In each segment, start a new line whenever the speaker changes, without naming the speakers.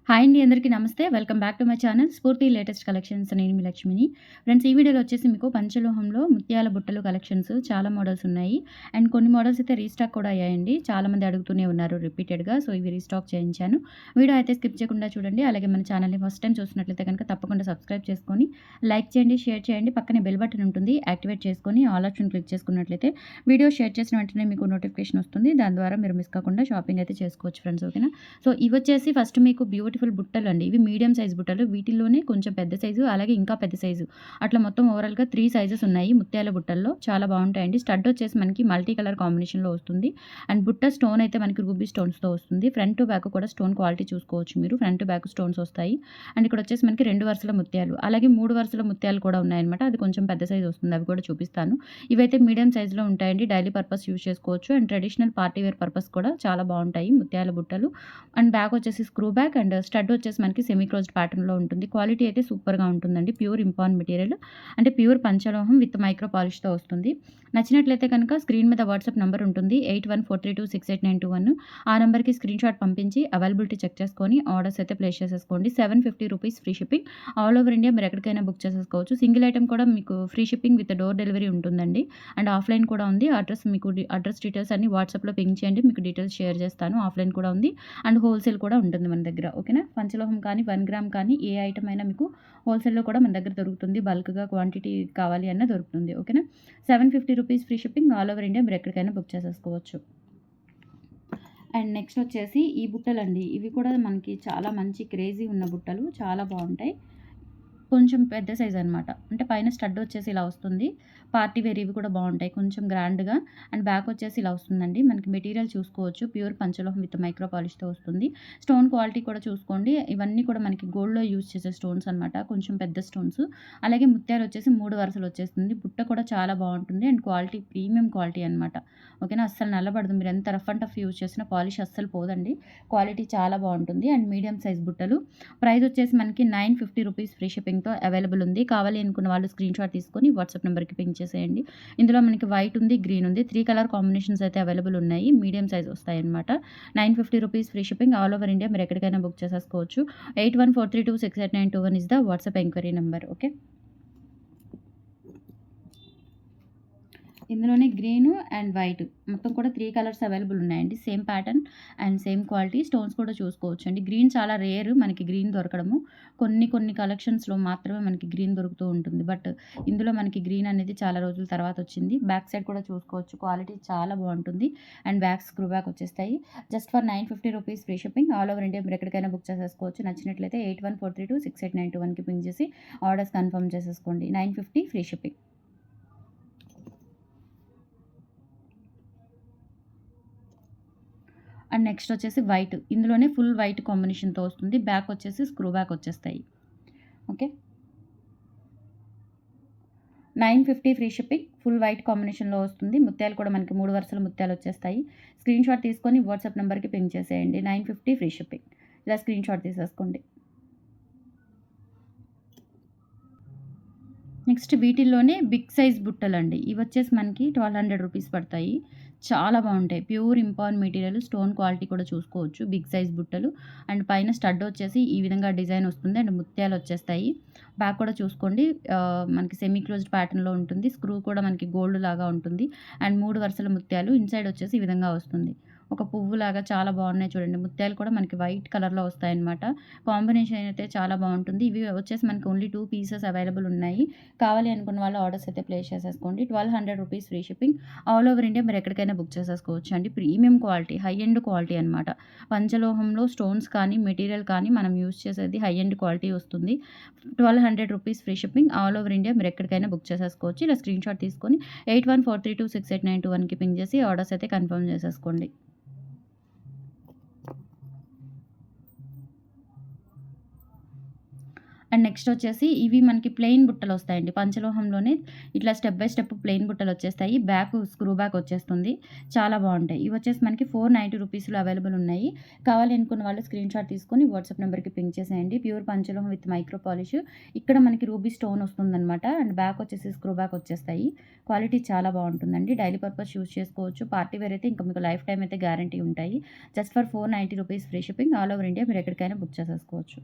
Hi అండి, అందరికీ నమస్తే. Welcome back to my channel స్ఫూర్తి లేటెస్ట్ కలెక్షన్స్. నేను మీ లక్ష్మిని. ఫ్రెండ్స్, ఈ వీడియోలో వచ్చేసి మీకు పంచలోహంలో ముత్యాల బుట్టలు కలెక్షన్స్ చాలా మోడల్స్ ఉన్నాయి. అండ్ కొన్ని మోడల్స్ అయితే రీస్టాక్ కూడా అయ్యాయండి. చాలామంది అడుగుతూనే ఉన్నారు రిపీటెడ్గా. సో ఇవి రీస్టాక్ చేయించాను. వీడియో అయితే స్కిప్ చేయకుండా చూడండి. అలాగే మన ఛానల్ని ఫస్ట్ టైం చూసినట్లయితే కనుక తప్పకుండా సబ్స్క్రైబ్ చేసుకొని లైక్ చేయండి, షేర్ చేయండి. పక్కనే బెల్ బటన్ ఉంటుంది, యాక్టివేట్ చేసుకొని ఆల్ ఆప్షన్ క్లిక్ చేసుకున్నట్లయితే వీడియో షేర్ చేసిన వెంటనే మీకు నోటిఫికేషన్ వస్తుంది. దాని ద్వారా మీరు మిస్ కాకుండా షాపింగ్ అయితే చేసుకోవచ్చు ఫ్రెండ్స్. ఓకేనా? సో ఇవి వచ్చేసి ఫస్ట్ మీకు బ్యూటిఫుల్ బుట్టలు అండి. ఇవి మీడియం సైజ్ బుట్టలు. వీటిల్లోనే కొంచెం పెద్ద సైజు, అలాగే ఇంకా పెద్ద సైజు, అట్లా మొత్తం ఓవరాల్గా 3 సైజెస్ ఉన్నాయి ముత్యాల బుట్టల్లో. చాలా బాగుంటాయండి. స్టడ్ వచ్చేసి మనకి మల్టీ కలర్ కాంబినేషన్లో వస్తుంది. అండ్ బుట్ట స్టోన్ అయితే మనకి రూబీ స్టోన్స్తో వస్తుంది. ఫ్రంట్ టు బ్యాక్ కూడా స్టోన్ క్వాలిటీ చూసుకోవచ్చు మీరు. ఫ్రంట్ టు బ్యాక్ స్టోన్స్ వస్తాయి. అండ్ ఇక్కడ వచ్చేసి మనకి 2 వరుసల ముత్యాలు, అలాగే 3 వరుసల ముత్యాలు కూడా ఉన్నాయన్నమాట. అది కొంచెం పెద్ద సైజు వస్తుంది. అవి కూడా చూపిస్తాను. ఇవైతే మీడియం సైజులో ఉంటాయండి. డైలీ పర్పస్ యూజ్ చేసుకోవచ్చు. And traditional party wear purpose కూడా చాలా బాగుంటాయి ముత్యాల బుట్టలు. అండ్ బ్యాక్ వచ్చేసి స్క్రూ బ్యాక్, అండ్ స్టడ్ వచ్చేసి మనకి సెమీ క్లోజ్డ్ ప్యాటర్న్లో ఉంటుంది. క్వాలిటీ అయితే సూపర్గా ఉంటుందండి. ప్యూర్ ఇంపాన్ మెటీరియల్, అంటే ప్యూర్ పంచలోహం విత్ మైక్రో పాలిష్తో వస్తుంది. నచ్చినట్లయితే కనుక స్క్రీన్ మీద వాట్సాప్ నెంబర్ ఉంటుంది 8143268921. ఆ నెంబర్కి స్క్రీన్ షాట్ పంపించి అవైలబిలిటీ చెక్ చేసుకొని ఆర్డర్స్ అయితే ప్లేస్ చేసేసుకోండి. 750 rupees free shipping. All over India మీరు ఎక్కడికైనా బుక్ చేసేసుకోవచ్చు. సింగిల్ ఐటమ్ కూడా మీకు free shipping with door delivery ఉంటుందండి. అండ్ ఆఫ్లైన్ కూడా ఉంది. అడ్రస్ డీటెయిల్స్ అన్ని వాట్సాప్లో పింక్ చేయండి, మీకు డీటెయిల్స్ షేర్ చేస్తాను. ఆఫ్లైన్ కూడా ఉంది అండ్ హోల్సేల్ కూడా ఉంటుంది మన దగ్గర. ఓకేనా? పంచలోహం కానీ 1 గ్రామ్ కానీ ఏ ఐటమ్ అయినా మీకు హోల్సేల్లో కూడా మన దగ్గర దొరుకుతుంది. బల్క్గా క్వాంటిటీ కావాలి అన్న దొరుకుతుంది. ఓకేనా? 750 rupees free shipping. All over India మీరు ఎక్కడికైనా బుక్ చేసేసుకోవచ్చు. అండ్ నెక్స్ట్ వచ్చేసి ఈ బుట్టలండి. ఇవి కూడా మనకి చాలా మంచి క్రేజీ ఉన్న బుట్టలు, చాలా బాగుంటాయి. కొంచెం పెద్ద సైజ్ అనమాట. అంటే పైన స్టడ్ వచ్చేసి ఇలా వస్తుంది. పార్టీ వేర్ ఇవి కూడా బాగుంటాయి కొంచెం గ్రాండ్గా. అండ్ బ్యాక్ వచ్చేసి ఇలా వస్తుందండి. మనకి మెటీరియల్ చూసుకోవచ్చు. ప్యూర్ పంచలోహం విత్ మైక్రో పాలిష్తో వస్తుంది. స్టోన్ క్వాలిటీ కూడా చూసుకోండి. ఇవన్నీ కూడా మనకి గోల్డ్లో యూజ్ చేసే స్టోన్స్ అనమాట. కొంచెం పెద్ద స్టోన్స్. అలాగే ముత్యాలు వచ్చేసి 3 వరుసలు వచ్చేస్తుంది. బుట్ట కూడా చాలా బాగుంటుంది. అండ్ క్వాలిటీ ప్రీమియం క్వాలిటీ అనమాట. ఓకేనా? అస్సలు నల్లబడదు. మీరు ఎంత రఫ్ అండ్ టఫ్ యూజ్ చేసినా పాలిష్ అస్సలు పోదండి. క్వాలిటీ చాలా బాగుంటుంది. అండ్ మీడియం సైజ్ బుట్టలు. ప్రైస్ వచ్చేసి మనకి 950 రూపీస్ ఫ్రీ షిప్పింగ్తో అవైలబుల్ ఉంది. కావాలి అనుకున్న వాళ్ళు స్క్రీన్ షాట్ తీసుకొని వాట్సాప్ నెంబర్కి పింక్ చేసేయండి. ఇందులో మనకి వైట్ ఉంది, గ్రీన్ ఉంది. 3 కలర్ కాంబినేషన్స్ అయితే అవైలబుల్ ఉన్నాయి. మీడియం సైజ్ వస్తాయి అనమాట. 950 rupees free shipping. All over India మీరు ఎక్కడికైనా బుక్ చేసేసుకోవచ్చు. 8143268921 is the WhatsApp enquiry number. Okay? ఇందులోనే గ్రీను అండ్ వైట్ మొత్తం కూడా 3 కలర్స్ అవైలబుల్ ఉన్నాయండి. Same pattern and same quality. Stones కూడా చూసుకోవచ్చు అండి. గ్రీన్ చాలా రేర్ మనకి గ్రీన్ దొరకడము. కొన్ని కలెక్షన్స్లో మాత్రమే మనకి గ్రీన్ దొరుకుతూ ఉంటుంది. బట్ ఇందులో మనకి గ్రీన్ అనేది చాలా రోజుల తర్వాత వచ్చింది. బ్యాక్ సైడ్ కూడా చూసుకోవచ్చు. క్వాలిటీ చాలా బాగుంటుంది. అండ్ బ్యాక్ స్క్రూ బ్యాక్ వచ్చేస్తాయి. Just for 950 rupees free shipping. All over India మీరు ఎక్కడికైనా బుక్ చేసేసుకోవచ్చు. నచ్చినట్లయితే 8143268921కి పింక్ చేసి ఆర్డర్స్ కన్ఫర్మ్ చేసేసుకోండి. 950 ఫ్రీ షిప్పింగ్. అండ్ నెక్స్ట్ వచ్చేసి వైట్. ఇందులోనే ఫుల్ వైట్ కాంబినేషన్తో వస్తుంది. బ్యాక్ వచ్చేసి స్క్రూ బ్యాక్ వచ్చేస్తాయి. Okay? 950 free shipping. Full white కాంబినేషన్లో వస్తుంది. ముత్యాలు కూడా మనకి 3 వరుసల ముత్యాలు వచ్చేస్తాయి. స్క్రీన్ షాట్ తీసుకొని వాట్సాప్ నెంబర్కి పింక్ చేసేయండి. 950 ఫ్రీ షిప్పింగ్. ఇలా స్క్రీన్ షాట్ తీసేసుకోండి. నెక్స్ట్ వీటిల్లోనే బిగ్ సైజ్ బుట్టలండి. ఇవి వచ్చేసి మనకి 1200 రూపీస్ పడతాయి. చాలా బాగుంటాయి. ప్యూర్ ఇంపాన్ మెటీరియల్. స్టోన్ క్వాలిటీ కూడా చూసుకోవచ్చు. బిగ్ సైజ్ బుట్టలు. అండ్ పైన స్టడ్ వచ్చేసి ఈ విధంగా డిజైన్ వస్తుంది. అండ్ ముత్యాలు వచ్చేస్తాయి. బ్యాక్ కూడా చూసుకోండి. మనకి సెమీ క్లోజ్డ్ ప్యాటర్న్లో ఉంటుంది. స్క్రూ కూడా మనకి గోల్డ్ లాగా ఉంటుంది. అండ్ 3 వరుసల ముత్యాలు. ఇన్సైడ్ వచ్చేసి ఈ విధంగా వస్తుంది. ఒక పువ్వులాగా చాలా బాగున్నాయి చూడండి. ముత్యాలు కూడా మనకి వైట్ కలర్లో వస్తాయన్నమాట. కాంబినేషన్ అయితే చాలా బాగుంటుంది. ఇవి వచ్చేసి మనకి ఓన్లీ 2 పీసెస్ అవైలబుల్ ఉన్నాయి. కావాలి అనుకున్న వాళ్ళు ఆర్డర్స్ అయితే ప్లేస్ చేసేసుకోండి. 1200 rupees free shipping. All over India మీరు ఎక్కడికైనా బుక్ చేసేసుకోవచ్చు అండి. Premium quality, high end quality అనమాట. పంచలోహంలో స్టోన్స్ కానీ మెటీరియల్ కానీ మనం యూజ్ చేసేది హై ఎండ్ క్వాలిటీ వస్తుంది. 1200 rupees free shipping. All over India మీరు ఎక్కడికైనా బుక్ చేసేసుకోవచ్చు. ఇలా స్క్రీన్ షాట్ తీసుకొని 8143268921కి పింక్ చేసి ఆర్డర్స్ అయితే కన్ఫర్మ్ చేసేసుకోండి. అండ్ నెక్స్ట్ వచ్చేసి ఇవి మనకి ప్లెయిన్ బుట్టలొస్తాయండి. పంచలోహంలోనే ఇట్లా స్టెప్ బై స్టెప్ ప్లెయిన్ బుట్టలొచ్చేస్తాయి. స్క్రూ బ్యాక్ వచ్చేస్తుంది. చాలా బావుంటాయి. ఇవొచ్చేసి మనకి 490 రూపీస్‌లో అవైలబుల్ ఉన్నాయి. కావాలి అనుకున్న వాళ్ళు స్క్రీన్‌షాట్ తీసుకొని వాట్సాప్ నంబర్‌కి పింగ్ చేసేయండి. ప్యూర్ పంచలోహం విత్ మైక్రో పాలిష్. ఇక్కడ మనకి రూబీ స్టోన్ వస్తుందనమాట. అండ్ బ్యాక్ వచ్చేసి స్క్రూ బ్యాక్ వచ్చేస్తాయి. క్వాలిటీ చాలా బావుంటుందండి. డైలీ పర్పస్ యూజ్ చేసుకోవచ్చు. పార్టీ వేర్ అయితే ఇంకా మీకు లైఫ్ టైమ్ అయితే గ్యారంటీ ఉంటాయి. Just for 490 rupees free shipping. All over India మీరు ఎక్కడికైనా బుక్ చేసేసుకోవచ్చు.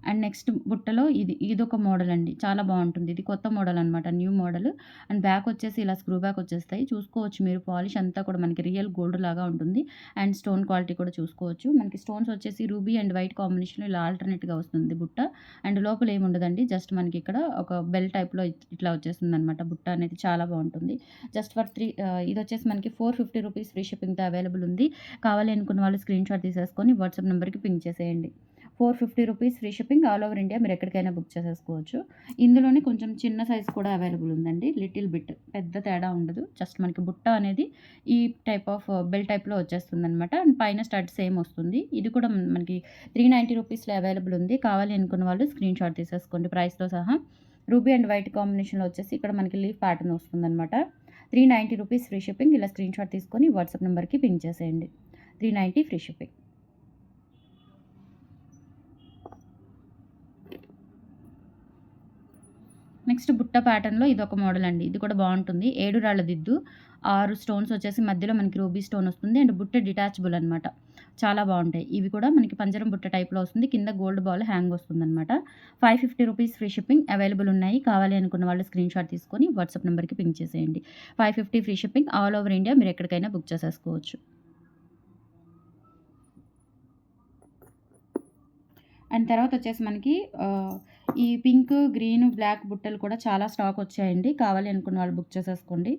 అండ్ నెక్స్ట్ బుట్టలో ఇదొక మోడల్ అండి. చాలా బావుంటుంది. ఇది కొత్త మోడల్ అనమాట. New model. అండ్ బ్యాక్ వచ్చేసి ఇలా స్క్రూ బ్యాక్ వచ్చేస్తాయి. చూసుకోవచ్చు మీరు పాలిష్ అంతా కూడా మనకి రియల్ గోల్డ్ లాగా ఉంటుంది. అండ్ స్టోన్ క్వాలిటీ కూడా చూసుకోవచ్చు. మనకి స్టోన్స్ వచ్చేసి రూబీ అండ్ వైట్ కాంబినేషన్‌లో ఇలా ఆల్టర్‌నేట్‌గా వస్తుంది బుట్ట. అండ్ లోపల ఏముండదండి. జస్ట్ మనకి ఇక్కడ ఒక బెల్ టైప్‌లో ఇట్లా వచ్చేస్తుందనమాట. బుట్ట అనేది చాలా బావుంటుంది. జస్ట్ ఫర్ ఇదొచ్చేసి మనకి 450 రూపీస్ ఫ్రీ షిప్పింగ్‌తో అవైలబుల్ ఉంది. కావాలి అనుకున్న వాళ్ళు స్క్రీన్‌షాట్ తీసేసుకొని వాట్సాప్ నంబర్‌కి పింగ్ చేసేయండి. 450 rupees free shipping. All over India మీరు ఎక్కడికైనా బుక్ చేసేసుకోవచ్చు. ఇందులోనే కొంచెం చిన్న సైజ్ కూడా అవైలబుల్ ఉందండి. లిటిల్ బిట్ పెద్ద తేడా ఉండదు. జస్ట్ మనకి బుట్ట అనేది ఈ టైప్ ఆఫ్ బెల్ టైప్‌లో వచ్చేస్తుందనమాట. అండ్ పైన స్టడ్ సేమ్ వస్తుంది. ఇది కూడా మనకి 390 రూపీస్‌లో అవైలబుల్ ఉంది. కావాలి అనుకున్న వాళ్ళు స్క్రీన్‌షాట్ తీసేసుకోండి ప్రైస్‌తో సహా. రూబీ అండ్ వైట్ కాంబినేషన్‌లో వచ్చేసి ఇక్కడ మనకి లీఫ్ ప్యాటర్న్ వస్తుందనమాట. 390 రూపీస్ ఫ్రీ షిప్పింగ్. ఇలా స్క్రీన్‌షాట్ తీసుకొని వాట్సాప్ నంబర్‌కి పింగ్ చేసేయండి. 390 ఫ్రీ షిప్పింగ్. నెక్స్ట్ బుట్ట ప్యాటర్న్‌లో ఇదొక మోడల్ అండి. ఇది కూడా బావుంటుంది. 7 రాళ్ల దిద్దు. 6 స్టోన్స్ వచ్చేసి మధ్యలో మనకి రూబీ స్టోన్ వస్తుంది. అండ్ బుట్ట డిటాచబుల్ అనమాట. చాలా బావుంటాయి. ఇవి కూడా మనకి పంజరం బుట్ట టైప్‌లో వస్తుంది. కింద గోల్డ్ బాల్ హ్యాంగ్ వస్తుందనమాట. 550 రూపీస్ ఫ్రీ షిప్పింగ్ అవైలబుల్ ఉన్నాయి. కావాలి అనుకున్న వాళ్ళు స్క్రీన్‌షాట్ తీసుకొని వాట్సాప్ నంబర్‌కి పింగ్ చేసేయండి. 550 free shipping. All over India మీరు ఎక్కడికైనా బుక్ చేసేసుకోవచ్చు. అండ్ తర్వాత వచ్చేసి మనకి ఈ పింక్, గ్రీన్, బ్లాక్ బుట్టలు కూడా చాలా స్టాక్ వచ్చాయండి. కావాలి అనుకున్న వాళ్ళు బుక్ చేసేసుకోండి.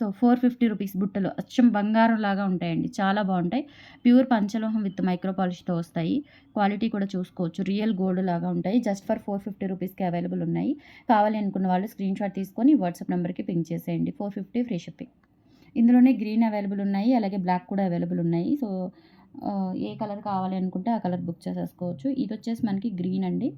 సో 450 రూపీస్ బుట్టలు అచ్చం బంగారం లాగా ఉంటాయండి. చాలా బావుంటాయి. ప్యూర్ పంచలోహం విత్ మైక్రో పాలిష్‌తో వస్తాయి. క్వాలిటీ కూడా చూసుకోవచ్చు. రియల్ గోల్డ్ లాగా ఉంటాయి. జస్ట్ ఫర్ 450 రూపీస్‌కి అవైలబుల్ ఉన్నాయి. కావాలి అనుకున్న వాళ్ళు స్క్రీన్‌షాట్ తీసుకొని వాట్సాప్ నంబర్‌కి పింగ్ చేసేయండి. 450 ఫ్రీ షిప్పింగ్. ఇందులోనే గ్రీన్ అవైలబుల్ ఉన్నాయి. అలాగే బ్లాక్ కూడా అవైలబుల్ ఉన్నాయి. సో ఏ కలర్ కావాలి అనుకుంటే ఆ కలర్ బుక్ చేసేసుకోవచ్చు. ఇదొచ్చేసి మనకి గ్రీన్ అండి.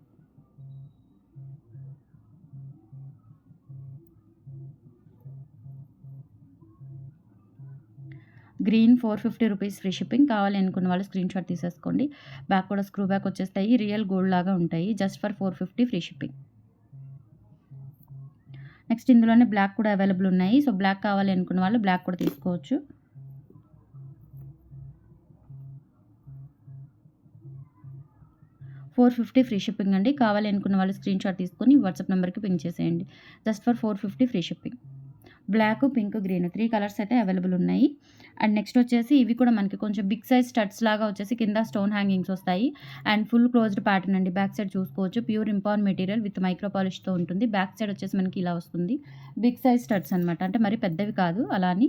Green 450 rupees free shipping. కావాలి అనుకున్న వాళ్ళు స్క్రీన్‌షాట్ తీసేసుకోండి. బ్యాక్ కూడా స్క్రూ బ్యాక్ వచ్చేస్తాయి. రియల్ గోల్డ్ లాగా ఉంటాయి. Just for 450 free shipping. Next ఇందులోనే బ్లాక్ కూడా అవైలబుల్ ఉన్నాయి. సో బ్లాక్ కావాలి అనుకున్న వాళ్ళు బ్లాక్ కూడా తీసుకోవచ్చు. $450 ఫ్రీ షిప్పింగ్ అండి. కావాలి అనుకున్న వాళ్ళు స్క్రీన్‌షాట్ తీసుకొని వాట్సాప్ నంబర్‌కి పింగ్ చేసేయండి. Just for 450 free shipping. Black, pink, green 3 colours అయితే అవైలబుల్ ఉన్నాయి. అండ్ నెక్స్ట్ వచ్చేసి ఇవి కూడా మనకి కొంచెం బిగ్ సైజ్ స్టడ్స్ లాగా వచ్చేసి కింద స్టోన్ హ్యాంగింగ్స్ వస్తాయి. అండ్ ఫుల్ క్లోజ్డ్ ప్యాటర్న్ అండి. బ్యాక్ సైడ్ చూసుకోవచ్చు. ప్యూర్ ఇంపార్న్ మెటీరియల్ విత్ మైక్రో పాలిష్‌తో ఉంటుంది. బ్యాక్ సైడ్ వచ్చేసి మనకి ఇలా వస్తుంది. బిగ్ సైజ్ స్టడ్స్ అనమాట. అంటే మరి పెద్దవి కాదు. అలా అని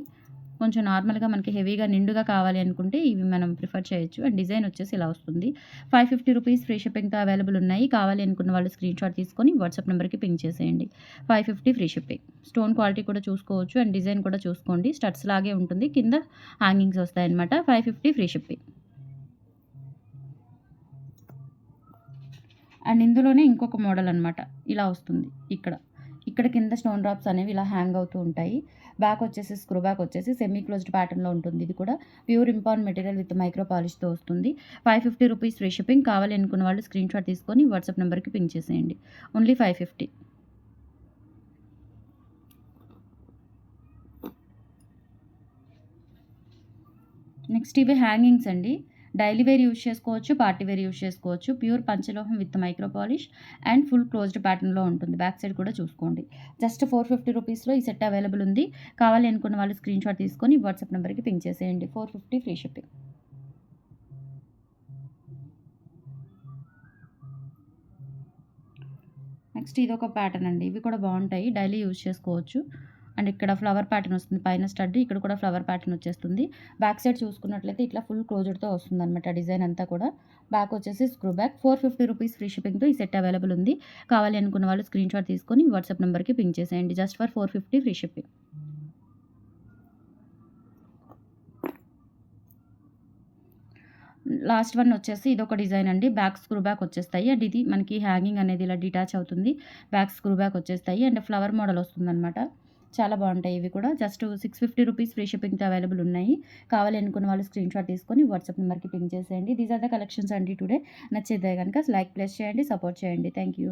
కొంచెం నార్మల్‌గా మనకి హెవీగా నిండుగా కావాలి అనుకుంటే ఇవి మనం ప్రిఫర్ చేయొచ్చు. అండ్ డిజైన్ వచ్చేసి ఇలా వస్తుంది. 550 రూపీస్ ఫ్రీ షిప్పింగ్‌తో అవైలబుల్ ఉన్నాయి. కావాలి అనుకున్న వాళ్ళు స్క్రీన్‌షాట్ తీసుకొని వాట్సాప్ నంబర్‌కి పింగ్ చేసేయండి. 550 ఫ్రీ షిప్పింగ్. స్టోన్ క్వాలిటీ కూడా చూసుకోవచ్చు. అండ్ డిజైన్ కూడా చూసుకోండి. స్టడ్స్ లాగే ఉంటుంది. కింద హ్యాంగింగ్స్ వస్తాయన్నమాట. 550 ఫ్రీ షిప్పింగ్. అండ్ ఇందులోనే ఇంకొక మోడల్ అనమాట. ఇలా వస్తుంది ఇక్కడ. ఇక్కడ కింద స్టోన్ డ్రాప్స్ అనేవి ఇలా హ్యాంగ్ అవుతూ ఉంటాయి. బ్యాక్ వచ్చేసి స్క్రూ బ్యాక్ వచ్చేసి సెమీ క్లోజ్డ్ ప్యాటర్న్‌లో ఉంటుంది. ఇది కూడా ప్యూర్ ఇంపార్న్ మెటీరియల్ విత్ మైక్రో పాలిష్‌తో వస్తుంది. 550 రూపీస్ ఫ్రీ షిప్పింగ్. కావాలి అనుకున్న వాళ్ళు స్క్రీన్‌షాట్ తీసుకొని వాట్సాప్ నంబర్‌కి పింగ్ చేసేయండి. ఓన్లీ 550. నెక్స్ట్ ఇవి హ్యాంగింగ్స్ అండి. డైలీ వేర్ యూజ్ చేసుకోవచ్చు. పార్టీ వేర్ యూజ్ చేసుకోవచ్చు. ప్యూర్ పంచలోహం with micro polish and full closed ప్యాటర్న్‌లో ఉంటుంది. బ్యాక్ సైడ్ కూడా చూసుకోండి. జస్ట్ 450 రూపీస్‌లో ఈ సెట్ అవైలబుల్ ఉంది. కావాలి అనుకున్న వాళ్ళు స్క్రీన్‌షాట్ తీసుకొని వాట్సాప్ నంబర్‌కి పింగ్ చేసేయండి. 450 ఫ్రీ షిప్పింగ్. నెక్స్ట్ ఇదొక ప్యాటర్న్ అండి. ఇవి కూడా బావుంటాయి. డైలీ యూజ్ చేసుకోవచ్చు. అండ్ ఇక్కడ ఫ్లవర్ ప్యాటర్న్ వస్తుంది. పైన స్టడ్, ఇక్కడ కూడా ఫ్లవర్ ప్యాటర్న్ వచ్చేస్తుంది. బ్యాక్ సైడ్ చూసుకున్నట్లయితే ఇట్లా ఫుల్ క్లోజ్డ్‌తో వస్తుందనమాట డిజైన్ అంతా కూడా. బ్యాక్ వచ్చేసి స్క్రూ బ్యాక్. 450 రూపీస్ ఫ్రీ షిప్పింగ్‌తో ఈ సెట్ అవైలబుల్ ఉంది. కావాలి అనుకున్న వాళ్ళు స్క్రీన్‌షాట్ తీసుకొని వాట్సాప్ నంబర్‌కి పింగ్ చేసేయండి. Just for 450 free shipping. Last one వచ్చేసి ఇదొక డిజైన్ అండి. బ్యాక్ స్క్రూ బ్యాక్ వచ్చేస్తాయి. అండ్ ఇది మనకి హ్యాంగింగ్ అనేది ఇలా డిటాచ్ అవుతుంది. బ్యాక్ స్క్రూ బ్యాక్ వచ్చేస్తాయి. అండ్ ఫ్లవర్ మోడల్ వస్తుందనమాట. చాలా బాగుంటాయి ఇవి కూడా. జస్ట్ 650 రూపీస్ ఫ్రీ షిప్పింగ్‌తో అవైలబుల్ ఉన్నాయి. కావాలి అనుకున్న వాళ్ళు స్క్రీన్‌షాట్ తీసుకొని వాట్సాప్ నెంబర్‌కి పింగ్ చేసేయండి. దీస్ ఆర్ ద కలెక్షన్స్ అండి టుడే. నచ్చితే గనుక లైక్ ప్లేస్ చేయండి, సపోర్ట్ చేయండి. Thank you.